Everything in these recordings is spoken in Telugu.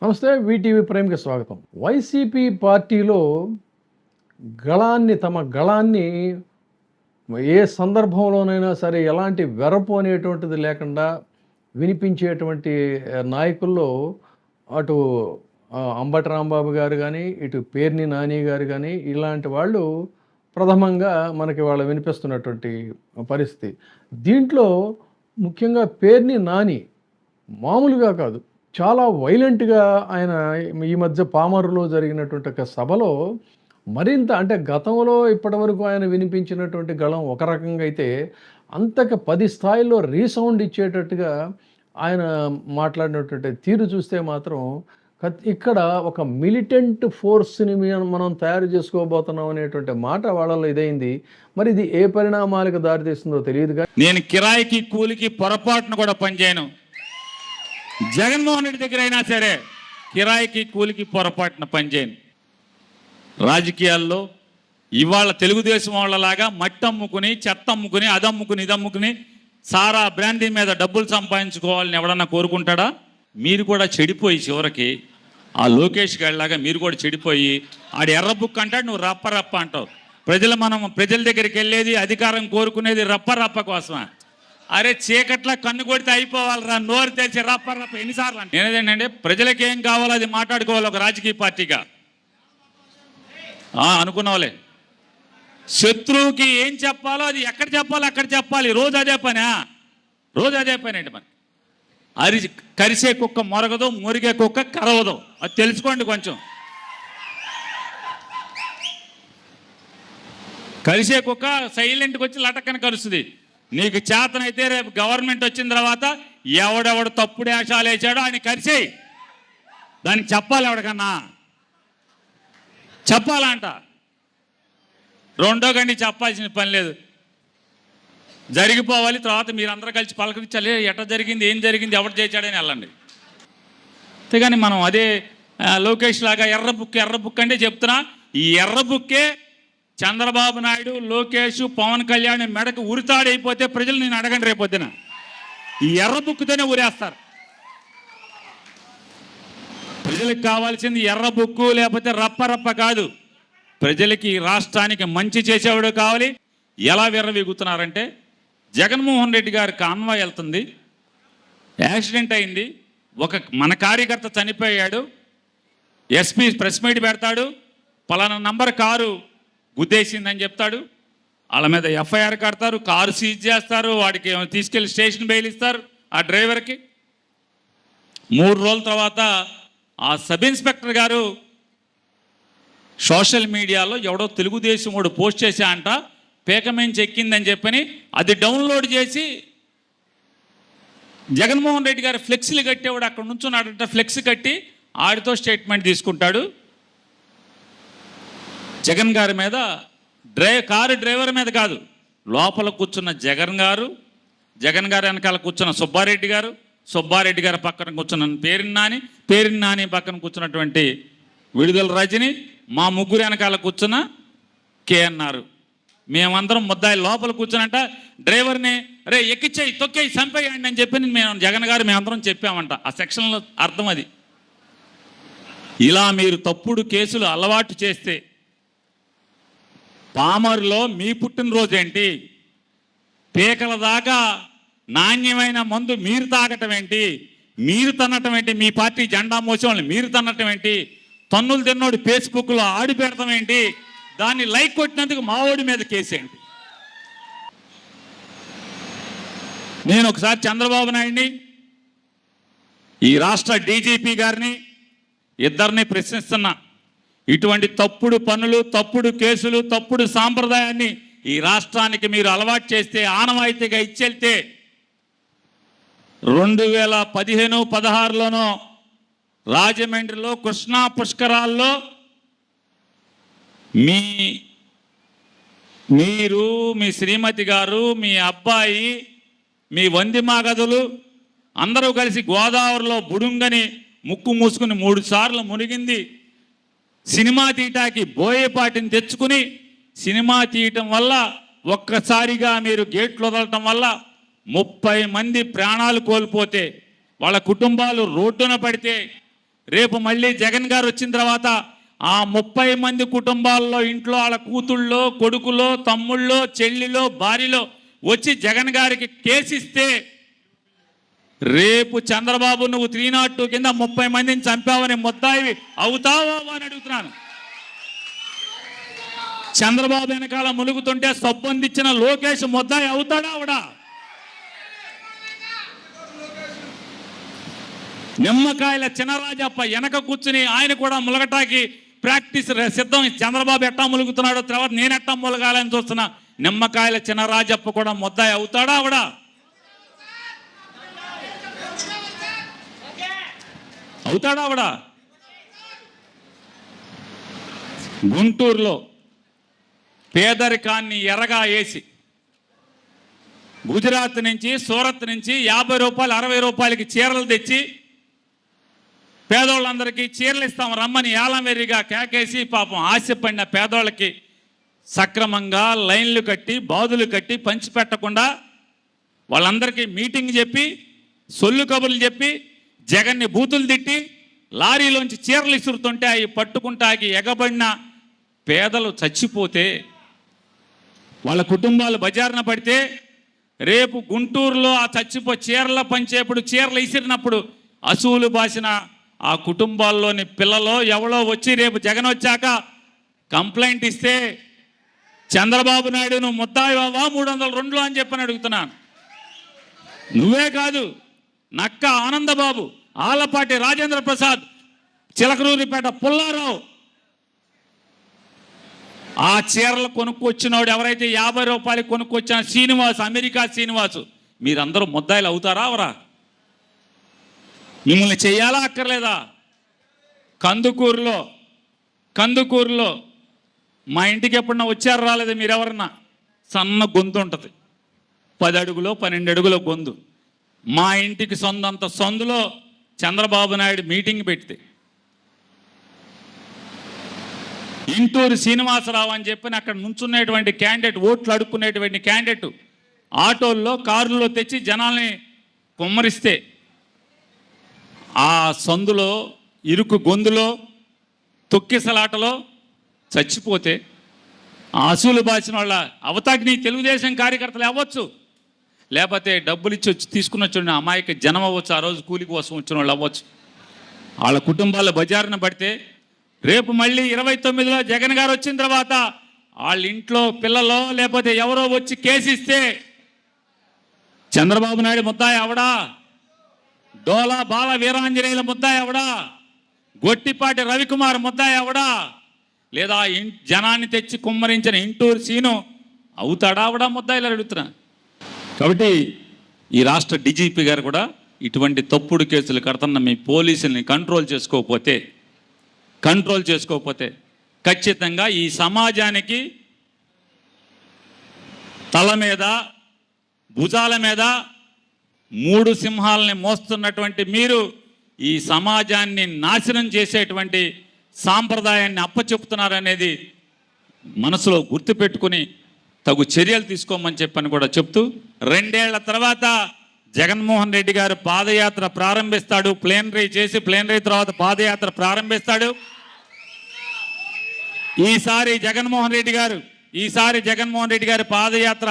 నమస్తే, వీటీవీ ప్రైమ్కి స్వాగతం. వైసీపీ పార్టీలో తమ గళాన్ని ఏ సందర్భంలోనైనా సరే ఎలాంటి వెరపు అనేటువంటిది లేకుండా వినిపించేటువంటి నాయకుల్లో అటు అంబటి రాంబాబు గారు కానీ, ఇటు పేర్ని నాని గారు కానీ, ఇలాంటి వాళ్ళు ప్రథమంగా మనకి వాళ్ళు వినిపిస్తున్నటువంటి పరిస్థితి. దీంట్లో ముఖ్యంగా పేర్ని నాని మామూలుగా కాదు, చాలా వైలెంట్గా ఆయన ఈ మధ్య పామరులో జరిగినటువంటి ఒక సభలో మరింత, అంటే గతంలో ఇప్పటివరకు ఆయన వినిపించినటువంటి గళం ఒక రకంగా అయితే, అంతకు 10 స్థాయిల్లో రీసౌండ్ ఇచ్చేటట్టుగా ఆయన మాట్లాడినటువంటి తీరు చూస్తే మాత్రం ఇక్కడ ఒక మిలిటెంట్ ఫోర్స్ని మనం తయారు చేసుకోబోతున్నాం అనేటువంటి మాట వాళ్ళలో ఇదైంది. మరి ఇది ఏ పరిణామాలకు దారితీస్తుందో తెలియదుగా. నేను కిరాయికి కూలికి పొరపాటును కూడా పనిచేయను. జగన్మోహన్ రెడ్డి దగ్గర అయినా సరే కిరాయికి కూలికి పొరపాటున పనిచేయను. రాజకీయాల్లో ఇవాళ తెలుగుదేశం వాళ్ళలాగా మట్టి అమ్ముకుని, చెత్త అమ్ముకుని, అదమ్ముకుని, ఇదమ్ముకుని సారా బ్రాండీ మీద డబ్బులు సంపాదించుకోవాలని ఎవడన్నా కోరుకుంటాడా? మీరు కూడా చెడిపోయి చివరికి ఆ లోకేష్ గారిలాగా మీరు కూడా చెడిపోయి ఆడు ఎర్ర బుక్ అంటాడు, నువ్వు రప్ప రప్ప అంటావు. ప్రజల దగ్గరికి వెళ్ళేది, అధికారం కోరుకునేది రప్ప రప్ప కోసమా? అరే చీకట్లా కన్ను కొడితే అయిపోవాలరా, నోరు తెరిచి రప్ప రప్ప ఎన్నిసార్లు అంటే నేనేదండి, ప్రజలకి ఏం కావాలో అది మాట్లాడుకోవాలి ఒక రాజకీయ పార్టీగా. అనుకున్నావులే, శత్రువుకి ఏం చెప్పాలో అది ఎక్కడ చెప్పాలో అక్కడ చెప్పాలి. రోజు అదే పని ఏంటి మనకి. కరిసే కుక్క మొరగదు, మురిగే కుక్క కరవదు, అది తెలుసుకోండి కొంచెం. కరిసే కుక్క సైలెంట్కి వచ్చి లటక్కని కలుస్తుంది. నీకు చేతనైతే రేపు గవర్నమెంట్ వచ్చిన తర్వాత ఎవడెవడు తప్పుడు వేషాలు వేసాడో ఆయన కరిసేయి, దానికి చెప్పాలి, ఎవడికన్నా చెప్పాలంట. రెండో గండి చెప్పాల్సిన పని లేదు, జరిగిపోవాలి. తర్వాత మీరందరూ కలిసి పలకరించాలి, ఎట్లా జరిగింది, ఏం జరిగింది, ఎవరు చేశాడని వెళ్ళండి. అంతేగాని మనం అదే లోకేష్ లాగా ఎర్ర బుక్ అంటే చెప్తున్నా, ఈ ఎర్ర బుక్కే చంద్రబాబు నాయుడు, లోకేష్, పవన్ కళ్యాణ్ మెడకు ఉరితాడైపోతే ప్రజలు నేను అడగండి రేపొద్దున. ఈ ఎర్ర బుక్తోనే ఊరేస్తారు. ప్రజలకు కావాల్సింది ఎర్ర బుక్కు లేకపోతే రప్ప కాదు. ప్రజలకి, రాష్ట్రానికి మంచి చేసేవాడు కావాలి. ఎలా విర్రవీగుతున్నారంటే, జగన్మోహన్ రెడ్డి గారి కాన్వాయ్ వెళ్తుంది, యాక్సిడెంట్ అయింది, మన కార్యకర్త చనిపోయాడు, ఎస్పీ ప్రెస్ మీట్ పెడతాడు, పలానా నంబర్ కారు గుద్దేసిందని చెప్తాడు, వాళ్ళ మీద ఎఫ్ఐఆర్ కడతారు, కారు సీజ్ చేస్తారు, వాడికి తీసుకెళ్లి స్టేషన్ బెయిల్ ఇస్తారు ఆ డ్రైవర్కి. 3 రోజుల తర్వాత ఆ సబ్ ఇన్స్పెక్టర్ గారు సోషల్ మీడియాలో ఎవడో తెలుగుదేశం వాడు పోస్ట్ చేశా అంట, పేకమేంచి ఎక్కిందని చెప్పని అది డౌన్లోడ్ చేసి జగన్మోహన్ రెడ్డి గారు ఫ్లెక్సీలు కట్టేవాడు అక్కడ నుంచున్నాడంట, ఫ్లెక్స్ కట్టి ఆడితో స్టేట్మెంట్ తీసుకుంటాడు. జగన్ గారి మీద, కారు డ్రైవర్ మీద కాదు, లోపల కూర్చున్న జగన్ గారు వెనకాల కూర్చున్న సుబ్బారెడ్డి గారు పక్కన కూర్చున్న పేరిని నాని పక్కన కూర్చున్నటువంటి విడుదల రజని, మా ముగ్గురు వెనకాల కూర్చున్న కేఎన్ఆర్, మేమందరం ముద్దాయి లోపల కూర్చున్నట్ట డ్రైవర్ని రే ఎక్కిచ్చేయి, తొక్కేయి, చంపేయండి అని చెప్పి మేమందరం చెప్పామంట. ఆ సెక్షన్లో అర్థం అది. ఇలా మీరు తప్పుడు కేసులు అలవాటు చేస్తే పామరులో మీ పుట్టినరోజు ఏంటి, పేకల దాకా నాణ్యమైన మందు మీరు తాగటం ఏంటి, మీరు తన్నటం ఏంటి, మీ పార్టీ జెండా మోసే వాళ్ళని మీరు తన్నటం ఏంటి, తన్నులు తిన్నోడు ఫేస్బుక్లో ఆడి పెడతాం ఏంటి, దాన్ని లైక్ కొట్టినందుకు మావోడి మీద కేసేయండి. నేను ఒకసారి చంద్రబాబు నాయుడిని, ఈ రాష్ట్ర డీజీపీ గారిని ఇద్దరిని ప్రశ్నిస్తున్నా. ఇటువంటి తప్పుడు పనులు, తప్పుడు కేసులు, తప్పుడు సాంప్రదాయాన్ని ఈ రాష్ట్రానికి మీరు అలవాటు చేస్తే, ఆనవాయితీగా ఇచ్చెళ్తే 2015-16లోనో రాజమండ్రిలో కృష్ణా పుష్కరాల్లో మీరు, మీ శ్రీమతి గారు, మీ అబ్బాయి, మీ వందిమాగదులు అందరూ కలిసి గోదావరిలో బుడుంగని ముక్కు మూసుకుని 3 సార్లు మునిగింది. సినిమా తీయటానికి బోయేపాటిని తెచ్చుకుని సినిమా తీయటం వల్ల ఒక్కసారిగా మీరు గేట్లు వదలటం వల్ల 30 మంది ప్రాణాలు కోల్పోతే, వాళ్ళ కుటుంబాలు రోడ్డున పడితే, రేపు మళ్ళీ జగన్ గారు వచ్చిన తర్వాత ఆ 30 మంది కుటుంబాల్లో ఇంట్లో వాళ్ళ కూతుళ్ళో కొడుకులో తమ్ముళ్ళో చెల్లిలో భార్యలో వచ్చి జగన్ గారికి కేసిస్తే రేపు చంద్రబాబు నువ్వు 302 కింద 30 మందిని చంపావని ముద్దాయి అవుతావా అని అడుగుతున్నాను. చంద్రబాబు వెనకాల ములుగుతుంటే సబ్బందిచ్చిన లోకేష్ ముద్దాయి అవుతాడా అవడా? నిమ్మకాయల చినరాజప్ప వెనక కూర్చుని ఆయన కూడా ములగటాకి ప్రాక్టీస్ సిద్ధం. చంద్రబాబు ఎట్టా ములుగుతున్నాడో తర్వాత నేను ఎట్టా ములగాలని చూస్తున్నా. నిమ్మకాయల చినరాజప్ప కూడా ముద్దాయి అవుతాడా అవడా? అవుతాడా అవడా? గుంటూరులో పేదరికాన్ని ఎరగా వేసి గుజరాత్ నుంచి సూరత్ నుంచి 50 రూపాయలు 60 రూపాయలకి చీరలు తెచ్చి పేదోళ్ళందరికీ చీరలు ఇస్తాం రమ్మని ఏలంవెర్రిగా కేకేసి పాపం ఆశపడిన పేదోళ్ళకి సక్రమంగా లైన్లు కట్టి బాదులు కట్టి పంచిపెట్టకుండా వాళ్ళందరికీ మీటింగ్ చెప్పి సొల్లు కబుర్లు చెప్పి జగన్ని బూతులు తిట్టి లారీలోంచి చీరలు ఇసురుతుంటే అవి పట్టుకుంటాకి ఎగబడిన పేదలు చచ్చిపోతే వాళ్ళ కుటుంబాలు బజారున పడితే రేపు గుంటూరులో ఆ చీరల పంచేప్పుడు చీరలు ఇసిరినప్పుడు అసూలు బాసిన ఆ కుటుంబాల్లోని పిల్లలో ఎవరో వచ్చి రేపు జగన్ వచ్చాక కంప్లైంట్ ఇస్తే చంద్రబాబు నాయుడు నువ్వు ముద్దాయివా 302 అని చెప్పని అడుగుతున్నాను. నువ్వే కాదు, నక్క ఆనందబాబు, ఆలపాటి రాజేంద్ర ప్రసాద్, చిలకలూరిపేట పుల్లారావు, ఆ చీరలు కొనుక్కొచ్చినోడు ఎవరైతే 50 రూపాయలు కొనుక్కొచ్చిన శ్రీనివాస్, అమెరికా శ్రీనివాసు, మీరందరూ ముద్దాయిలు అవుతారా అవరా? మిమ్మల్ని చెయ్యాలా అక్కర్లేదా? కందుకూరులో మా ఇంటికి ఎప్పుడన్నా వచ్చారు రాలేదా మీరెవరన్నా? సన్న గొంతు ఉంటుంది, 10 అడుగులో 12 అడుగుల గొంతు. మా ఇంటికి సొంతంత సందులో చంద్రబాబు నాయుడు మీటింగ్ పెడితే ఇంటూరు శ్రీనివాసరావు అని చెప్పి అక్కడ నుంచున్నటువంటి క్యాండిడేట్, ఓట్లు అడుక్కునేటువంటి క్యాండిడేట్ ఆటోల్లో కారుల్లో తెచ్చి జనాల్ని కుమ్మరిస్తే ఆ సందులో ఇరుకు గొంతులో తొక్కిసలాటలో చచ్చిపోతే ఆ అసూలు బాసిన వాళ్ళ అవతాగ్ని తెలుగుదేశం కార్యకర్తలు అవ్వచ్చు, లేకపోతే డబ్బులు ఇచ్చి వచ్చి తీసుకుని వచ్చిన అమాయక జనం అవ్వచ్చు, ఆ రోజు కూలి కోసం వచ్చిన వాళ్ళు అవ్వచ్చు. వాళ్ళ కుటుంబాల బజారున పడితే రేపు మళ్ళీ 29లో జగన్ గారు వచ్చిన తర్వాత వాళ్ళ ఇంట్లో పిల్లలో లేకపోతే ఎవరో వచ్చి కేసిస్తే చంద్రబాబు నాయుడు ముద్దాయి అవడా? డోలా బాల వీరాంజనేయుల ముద్దాయి అవడా? గొట్టిపాటి రవికుమార్ ముద్దాయి అవడా? లేదా జనాన్ని తెచ్చి కుమ్మరించిన ఇంటూరు సీను అవుతాడా అవడా ముద్దాయిలు అడుగుతున్నా. కాబట్టి ఈ రాష్ట్ర డీజీపీ గారు కూడా ఇటువంటి తప్పుడు కేసులు కడుతున్న మీ పోలీసుల్ని కంట్రోల్ చేసుకోకపోతే ఖచ్చితంగా ఈ సమాజానికి తల మీద భుజాల మీద 3 సింహాలని మోస్తున్నటువంటి మీరు ఈ సమాజాన్ని నాశనం చేసేటువంటి సాంప్రదాయాన్ని అప్పచెప్తున్నారనేది మనసులో గుర్తుపెట్టుకుని తగు చర్యలు తీసుకోమని చెప్పని కూడా చెప్తూ 2 ఏళ్ల తర్వాత జగన్మోహన్ రెడ్డి గారు పాదయాత్ర ప్రారంభిస్తాడు. ప్లేనరీ చేసి ప్లేనరీ తర్వాత పాదయాత్ర ప్రారంభిస్తాడు. ఈసారి జగన్మోహన్ రెడ్డి గారి పాదయాత్ర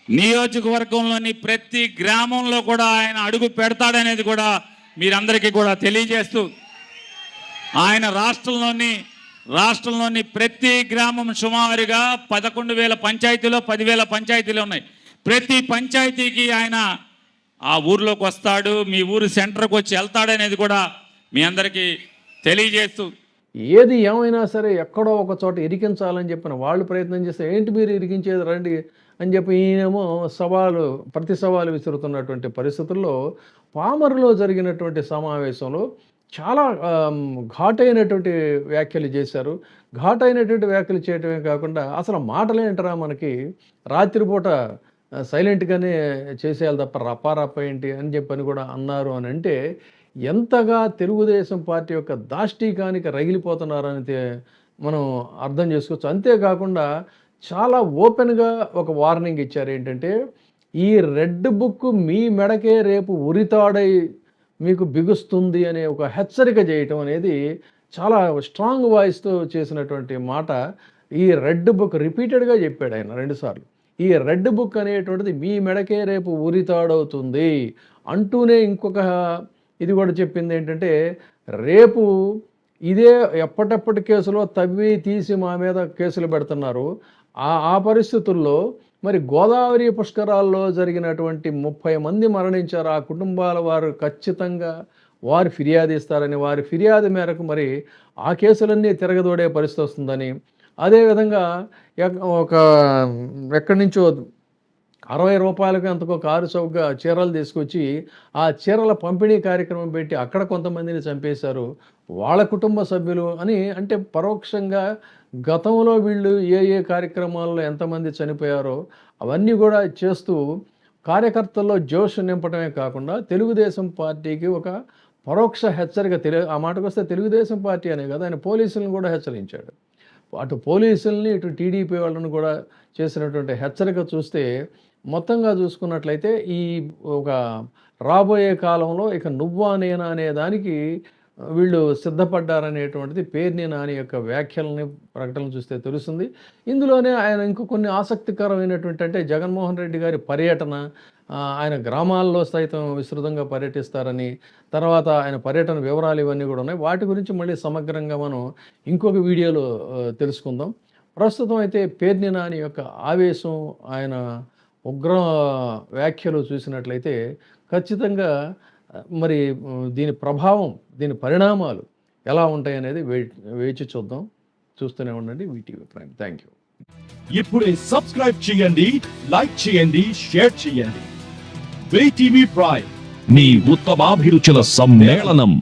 నియోజకవర్గంలోని ప్రతి గ్రామంలో కూడా ఆయన అడుగు పెడతాడనేది కూడా మీరందరికీ కూడా తెలియజేస్తూ ఆయన రాష్ట్రంలోని ప్రతి గ్రామం సుమారుగా 11,000 పంచాయతీలో 10,000 పంచాయతీలు ఉన్నాయి. ప్రతి పంచాయతీకి ఆయన ఆ ఊర్లోకి వస్తాడు, మీ ఊరు సెంటర్కి వచ్చి వెళ్తాడనేది కూడా మీ అందరికీ తెలియజేస్తూ ఏది ఏమైనా సరే ఎక్కడో ఒక చోట ఇరికించాలని చెప్పిన వాళ్ళు ప్రయత్నం చేస్తే ఏంటి మీరు ఇరికించేది రండి అని చెప్పి ఈయనేమో ప్రతి సవాలు విసురుతున్నటువంటి పరిస్థితుల్లో పామరులో జరిగినటువంటి సమావేశంలో చాలా ఘాటైనటువంటి వ్యాఖ్యలు చేశారు. ఘాటైనటువంటి వ్యాఖ్యలు చేయటమే కాకుండా అసలు మాటలేంటరా మనకి రాత్రిపూట సైలెంట్గానే చేసేయాలి తప్ప రప్పారప్ప ఏంటి అని చెప్పని కూడా అన్నారు అని అంటే ఎంతగా తెలుగుదేశం పార్టీ యొక్క దాష్టీకానికి రగిలిపోతున్నారని మనం అర్థం చేసుకోవచ్చు. అంతేకాకుండా చాలా ఓపెన్గా ఒక వార్నింగ్ ఇచ్చారు. ఏంటంటే ఈ రెడ్ బుక్ మీ మెడకే రేపు ఉరితాడై మీకు బిగుస్తుంది అనే ఒక హెచ్చరిక చేయటం అనేది చాలా స్ట్రాంగ్ వాయిస్తో చేసినటువంటి మాట. ఈ రెడ్ బుక్ రిపీటెడ్గా చెప్పాడు ఆయన 2 సార్లు. ఈ రెడ్ బుక్ అనేటువంటిది మీ మెడకే రేపు ఉరితాడవుతుంది అంటూనే ఇంకొక ఇది కూడా చెప్పింది ఏంటంటే, రేపు ఇదే ఎప్పటప్పటి కేసులో తవ్వి తీసి మా మీద కేసులు పెడుతున్నారు. ఆ పరిస్థితుల్లో మరి గోదావరి పుష్కరాల్లో జరిగినటువంటి 30 మంది మరణించారు. ఆ కుటుంబాల వారు ఖచ్చితంగా వారు ఫిర్యాదు ఇస్తారని, వారి ఫిర్యాదు మేరకు మరి ఆ కేసులన్నీ తిరగదోడే పరిస్థితి వస్తుందని, అదేవిధంగా ఒక ఎక్కడి నుంచో ₹60 ఎంతకో కారు చౌకగా చీరలు తీసుకొచ్చి ఆ చీరల పంపిణీ కార్యక్రమం పెట్టి అక్కడ కొంతమందిని చంపేశారు వాళ్ళ కుటుంబ సభ్యులు అని. అంటే పరోక్షంగా గతంలో వీళ్ళు ఏ కార్యక్రమాల్లో ఎంతమంది చనిపోయారో అవన్నీ కూడా చేస్తూ కార్యకర్తల్లో జోష్ నింపడమే కాకుండా తెలుగుదేశం పార్టీకి ఒక పరోక్ష హెచ్చరిక. ఆ మాటకు వస్తే తెలుగుదేశం పార్టీ అనే కదా, ఆయన పోలీసులను కూడా హెచ్చరించాడు. అటు పోలీసుల్ని ఇటు టీడీపీ వాళ్ళని కూడా చేసినటువంటి హెచ్చరిక చూస్తే మొత్తంగా చూసుకున్నట్లయితే ఈ ఒక రాబోయే కాలంలో ఇక నువ్వా నేనా అనే దానికి వీళ్ళు సిద్ధపడ్డారనేటువంటిది పేర్ని నాని యొక్క వ్యాఖ్యలని ప్రకటనలు చూస్తే తెలుస్తుంది. ఇందులోనే ఆయన ఇంకో కొన్ని ఆసక్తికరమైనటువంటి అంటే జగన్మోహన్ రెడ్డి గారి పర్యటన, ఆయన గ్రామాల్లో సైతం విస్తృతంగా పర్యటిస్తారని, తర్వాత ఆయన పర్యటన వివరాలు ఇవన్నీ కూడా ఉన్నాయి. వాటి గురించి మళ్ళీ సమగ్రంగా మనం ఇంకొక వీడియోలో తెలుసుకుందాం. ప్రస్తుతం అయితే పేర్ని నాని యొక్క ఆవేశం, ఆయన ఉగ్ర వ్యాఖ్యలు చూసినట్లయితే ఖచ్చితంగా మరి దీని ప్రభావం, దీని పరిణామాలు ఎలా ఉంటాయనేది వేచి చూద్దాం. చూస్తూనే ఉండండి వీటీవీ ప్రైమ్. Thank you. ఇప్పుడే సబ్స్క్రైబ్ చేయండి, లైక్ చేయండి, షేర్ చేయండి. వీటీవీ ప్రైమ్, మీ ఉత్తమాభిరుచుల సమ్మేళనం.